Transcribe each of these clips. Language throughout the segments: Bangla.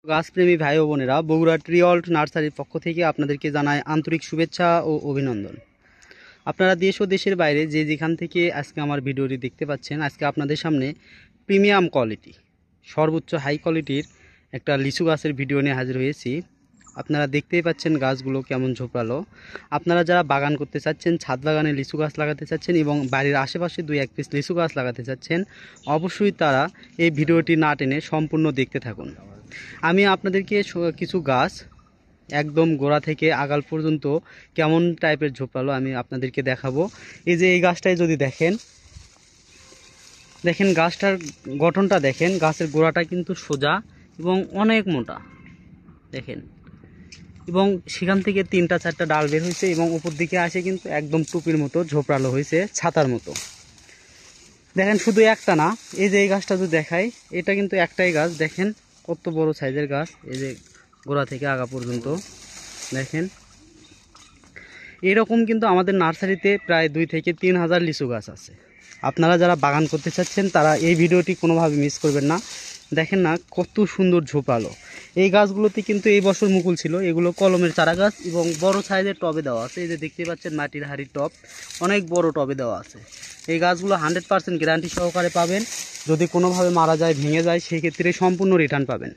গাছপ্রেমী ভাই ও বোনেরা, বগুড়া ট্রিঅল্ট নার্সারির পক্ষ থেকে আপনাদেরকে জানাই আন্তরিক শুভেচ্ছা ও অভিনন্দন। আপনারা দেশ ও দেশের বাইরে যে যেখান থেকে আজকে আমার ভিডিওটি দেখতে পাচ্ছেন, আজকে আপনাদের সামনে প্রিমিয়াম কোয়ালিটি, সর্বোচ্চ হাই কোয়ালিটির একটা লিচু গাছের ভিডিও নিয়ে হাজির হয়েছি। আপনারা দেখতেই পাচ্ছেন গাছগুলো কেমন ঝোপালো। আপনারা যারা বাগান করতে চাচ্ছেন, ছাদ বাগানে লিচু গাছ লাগাতে চাচ্ছেন এবং বাড়ির আশেপাশে 2-1 পিস লিচু গাছ লাগাতে চাচ্ছেন, অবশ্যই তারা এই ভিডিওটি না টেনে সম্পূর্ণ দেখতে থাকুন। আমি আপনাদেরকে কিছু গাছ একদম গোড়া থেকে আগাল পর্যন্ত কেমন টাইপের ঝোপালো আমি আপনাদেরকে দেখাবো। এই যে এই গাছটায় যদি দেখেন গাছটার গঠনটা দেখেন, গাছের গোড়াটা কিন্তু সোজা এবং অনেক মোটা দেখেন, এবং সেখান থেকে 3-4টা ডাল বের হয়েছে এবং উপর দিকে আসে কিন্তু একদম টুপির মতো ঝোপড়ালো হয়েছে, ছাতার মতো দেখেন। শুধু একটা না, এই যে এই গাছটা যদি দেখাই, এটা কিন্তু একটাই গাছ, দেখেন কত বড় সাইজের গাছ। এই যে গোড়া থেকে আগা পর্যন্ত দেখেন, এরকম কিন্তু আমাদের নার্সারিতে প্রায় 2-3 হাজার লিচু গাছ আছে। আপনারা যারা বাগান করতে চাচ্ছেন তারা এই ভিডিওটি কোনোভাবে মিস করবেন না। দেখেন না কত সুন্দর ঝোপালো। এই গাছগুলোতে কিন্তু এই বছর মুকুল ছিল। এগুলো কলমের চারা গাছ এবং বড় সাইজের টবে দেওয়া আছে। এই যে দেখতে পাচ্ছেন মাটির হাড়ির টব, অনেক বড় টবে দেওয়া আছে। এই গাছগুলো 100% গ্যারান্টি সহকারে পাবেন। যদি কোনোভাবে মারা যায়, ভেঙে যায়, সেই ক্ষেত্রে সম্পূর্ণ রিটার্ন পাবেন।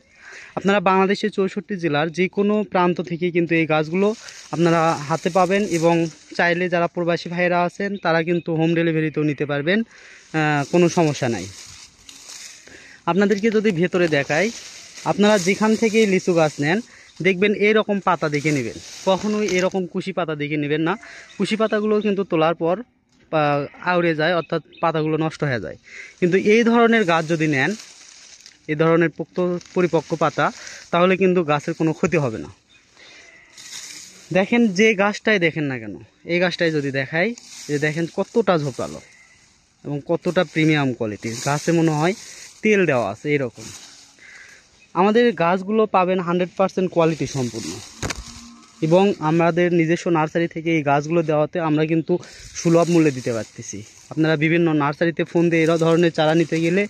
আপনারা বাংলাদেশের 64 জেলার যে কোনো প্রান্ত থেকে কিন্তু এই গাছগুলো আপনারা হাতে পাবেন এবং চাইলে যারা প্রবাসী ভাইয়েরা আছেন তারা কিন্তু হোম ডেলিভারিতেও নিতে পারবেন, কোনো সমস্যা নাই। আপনাদেরকে যদি ভেতরে দেখাই, আপনারা যেখান থেকে লিচু গাছ নেন দেখবেন এরকম পাতা দেখে নেবেন, কখনোই এরকম কুশি পাতা দেখে নেবেন না। কুশি পাতাগুলো কিন্তু তোলার পর আউড়ে যায়, অর্থাৎ পাতাগুলো নষ্ট হয়ে যায়। কিন্তু এই ধরনের গাছ যদি নেন, এই ধরনের পরিপক্ক পাতা, তাহলে কিন্তু গাছের কোনো ক্ষতি হবে না। দেখেন যে গাছটাই দেখেন না কেন, এই গাছটাই যদি দেখাই, যে দেখেন কতটা ঝোপালো এবং কতটা প্রিমিয়াম কোয়ালিটির। গাছে মনে হয় তেল দেওয়া আছে এরকম। আমাদের গাছগুলো পাবেন 100% কোয়ালিটি সম্পূর্ণ, এবং আমাদের নিজস্ব নার্সারি থেকে এই গাছগুলো দেওয়াতে আমরা কিন্তু সুলভ মূল্যে দিতে পারতেছি। আপনারা বিভিন্ন নার্সারিতে ফোন দিয়ে এরা ধরনের চারা নিতে গেলে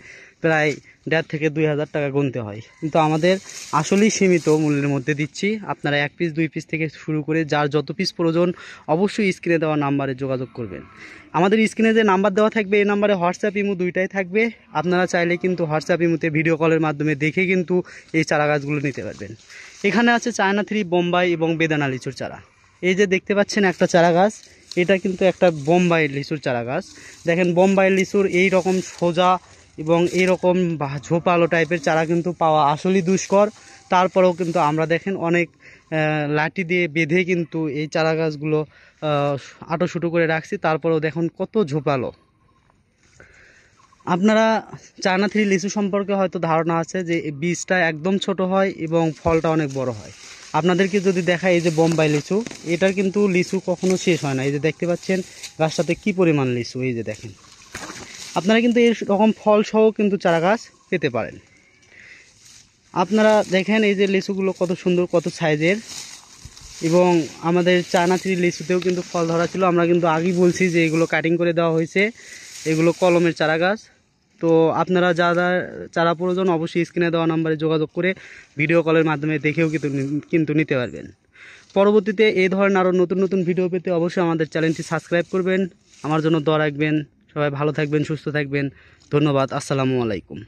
প্রায় 1,500 থেকে 2,000 টাকা গুনতে হয়, কিন্তু আমাদের আসলেই সীমিত মূল্যের মধ্যে দিচ্ছি। আপনারা 1 পিস 2 পিস থেকে শুরু করে যার যত পিস প্রয়োজন অবশ্যই স্ক্রিনে দেওয়া নাম্বারে যোগাযোগ করবেন। আমাদের স্ক্রিনে যে নাম্বার দেওয়া থাকবে এই নাম্বারে হোয়াটসঅ্যাপ ইমো দুইটাই থাকবে। আপনারা চাইলে কিন্তু হোয়াটসঅ্যাপ ইমোতে ভিডিও কলের মাধ্যমে দেখে কিন্তু এই চারা গাছগুলো নিতে পারবেন। এখানে আছে চায়না 3, বোম্বাই এবং বেদানা লিচুর চারা। এই যে দেখতে পাচ্ছেন একটা চারা গাছ, এটা কিন্তু একটা বোম্বাই লিচুর চারা গাছ। দেখেন বোম্বাই লিচুর এই রকম সোজা এবং এইরকম ঝোপালো টাইপের চারা কিন্তু পাওয়া আসলেই দুষ্কর। তারপরেও কিন্তু আমরা দেখেন অনেক লাঠি দিয়ে বেঁধে কিন্তু এই চারা গাছগুলো আটোশুটো করে রাখছি, তারপরেও দেখুন কত ঝোপালো। আপনারা চায়না 3 লিচু সম্পর্কে হয়তো ধারণা আছে যে বীজটা একদম ছোট হয় এবং ফলটা অনেক বড় হয়। আপনাদেরকে যদি দেখায়, এই যে বোম্বাই লিচু, এটার কিন্তু লিচু কখনো শেষ হয় না। এই যে দেখতে পাচ্ছেন গাছটাতে কি পরিমাণ লিচু, এই যে দেখেন। আপনারা কিন্তু এরকম ফল সহ কিন্তু চারা গাছ পেতে পারেন। আপনারা দেখেন এই যে লিচুগুলো কত সুন্দর, কত সাইজের, এবং আমাদের চায়না 3 লিচুতেও কিন্তু ফল ধরা ছিল। আমরা কিন্তু আগেই বলছি যে এগুলো কাটিং করে দেওয়া হয়েছে, এগুলো কলমের চারা গাছ। তো আপনারা যারা চারা প্রয়োজন অবশ্যই স্ক্রিনে দেওয়া নাম্বারে যোগাযোগ করে ভিডিও কলের মাধ্যমে দেখেও কিন্তু নিতে পারবেন। পরবর্তীতে এই ধরনের আরও নতুন নতুন ভিডিও পেতে অবশ্যই আমাদের চ্যানেলটি সাবস্ক্রাইব করবেন। আমার জন্য দোয়া রাখবেন। সবাই ভালো থাকবেন, সুস্থ থাকবেন। ধন্যবাদ। আসসালামু আলাইকুম।